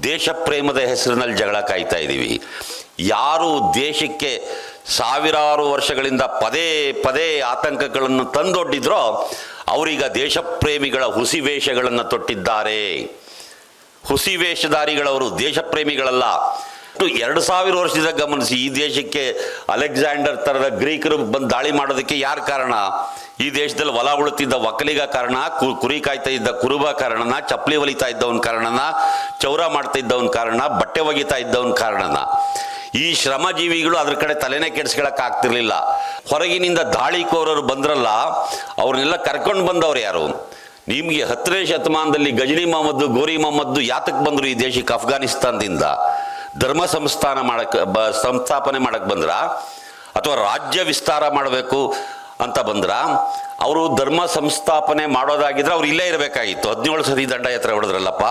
ದೇಶ ಪ್ರೇಮದ ಹೆಸರಿನಲ್ಲಿ ಜಗಳ ಕಾಯ್ತಾ ಇದ್ದೀವಿ. ಯಾರು ದೇಶಕ್ಕೆ ಸಾವಿರಾರು ವರ್ಷಗಳಿಂದ ಪದೇ ಪದೇ ಆತಂಕಗಳನ್ನು ತಂದೊಡ್ಡಿದ್ರೋ ಅವರೀಗ ದೇಶ ಪ್ರೇಮಿಗಳ ಹುಸಿ ವೇಷಗಳನ್ನು ತೊಟ್ಟಿದ್ದಾರೆ. ಹುಸಿ ವೇಷಧಾರಿಗಳವರು, ದೇಶ ಪ್ರೇಮಿಗಳಲ್ಲ. 2000 ವರ್ಷದಿಂದ ಗಮನಿಸಿ, ಈ ದೇಶಕ್ಕೆ ಅಲೆಕ್ಸಾಂಡರ್ ಥರದ ಗ್ರೀಕರು ಬಂದು ದಾಳಿ ಮಾಡೋದಕ್ಕೆ ಯಾರು ಕಾರಣ? ಈ ದೇಶದಲ್ಲಿ ಹೊಲ ಉಳುತ್ತಿದ್ದ ಒಕ್ಕಲಿಗ ಕಾರಣ, ಕುರಿ ಕಾಯ್ತಾ ಇದ್ದ ಕುರುಬ ಕಾರಣನ, ಚಪ್ಪಲಿ ಹೊಲಿತಾ ಇದ್ದವನ ಕಾರಣನ, ಚೌರ ಮಾಡ್ತಾ ಇದ್ದವನ ಕಾರಣ, ಬಟ್ಟೆ ಒಗಿತಾ ಇದ್ದವನ ಕಾರಣನ. ಈ ಶ್ರಮಜೀವಿಗಳು ಅದ್ರ ಕಡೆ ತಲೆನೇ ಕೆಡಿಸ್ಕೊಳಕ್ಕೆ ಆಗ್ತಿರ್ಲಿಲ್ಲ. ಹೊರಗಿನಿಂದ ದಾಳಿಕೋರರು ಬಂದ್ರಲ್ಲ, ಅವ್ರನ್ನೆಲ್ಲ ಕರ್ಕೊಂಡು ಬಂದವ್ರು ಯಾರು? ನಿಮಗೆ 10ನೇ ಶತಮಾನದಲ್ಲಿ ಗಜನಿ ಮೊಹಮ್ಮದ್, ಗೋರಿ ಮೊಹಮ್ಮದ್ ಯಾತಕ್ಕೆ ಬಂದರು ಈ ದೇಶಕ್ಕೆ? ಅಫ್ಘಾನಿಸ್ತಾನದಿಂದ ಧರ್ಮ ಸಂಸ್ಥಾಪನೆ ಮಾಡಕ್ಕೆ ಬಂದ್ರ, ಅಥವಾ ರಾಜ್ಯ ವಿಸ್ತಾರ ಮಾಡಬೇಕು ಅಂತ ಬಂದ್ರ? ಅವರು ಧರ್ಮ ಸಂಸ್ಥಾಪನೆ ಮಾಡೋದಾಗಿದ್ರೆ ಅವ್ರು ಇಲ್ಲೇ ಇರಬೇಕಾಗಿತ್ತು. 17 ಸರಿ ದಂಡ ಯಾತ್ರೆ ಹೊಡೆದ್ರಲ್ಲಪ್ಪ.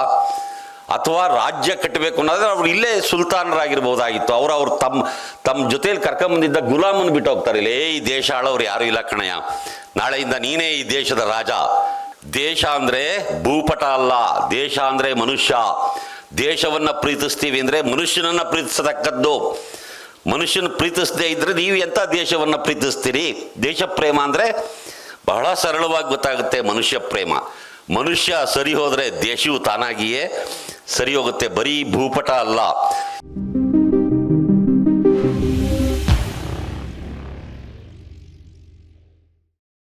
ಅಥವಾ ರಾಜ್ಯ ಕಟ್ಟಬೇಕು ಅನ್ನೋದ್ರೆ ಅವ್ರು ಇಲ್ಲೇ ಸುಲ್ತಾನರಾಗಿರ್ಬೋದಾಗಿತ್ತು. ಅವ್ರು ತಮ್ಮ ಜೊತೆಯಲ್ಲಿ ಕರ್ಕೊಂಬಂದಿದ್ದ ಗುಲಾಮನ್ ಬಿಟ್ಟು ಹೋಗ್ತಾರೆ. ಇಲ್ಲೇ ಈ ದೇಶ ಆಳವ್ರು ಯಾರು ಇಲ್ಲ ಕಣಯ್ಯ, ನಾಳೆಯಿಂದ ನೀನೇ ಈ ದೇಶದ ರಾಜ. ದೇಶ ಅಂದರೆ ಭೂಪಟ ಅಲ್ಲ, ದೇಶ ಅಂದರೆ ಮನುಷ್ಯ. ದೇಶವನ್ನು ಪ್ರೀತಿಸ್ತೀವಿ ಅಂದರೆ ಮನುಷ್ಯನನ್ನು ಪ್ರೀತಿಸತಕ್ಕದ್ದು. ಮನುಷ್ಯನ ಪ್ರೀತಿಸದೇ ಇದ್ರೆ ನೀವು ಎಂಥ ದೇಶವನ್ನು ಪ್ರೀತಿಸ್ತೀರಿ? ದೇಶ ಪ್ರೇಮ ಅಂದರೆ ಬಹಳ ಸರಳವಾಗಿ ಗೊತ್ತಾಗುತ್ತೆ. ಮನುಷ್ಯ ಪ್ರೇಮ, ಮನುಷ್ಯ ಸರಿ ಹೋದರೆ ದೇಶವು ತಾನಾಗಿಯೇ ಸರಿ ಹೋಗುತ್ತೆ. ಬರೀ ಭೂಪಟ ಅಲ್ಲ.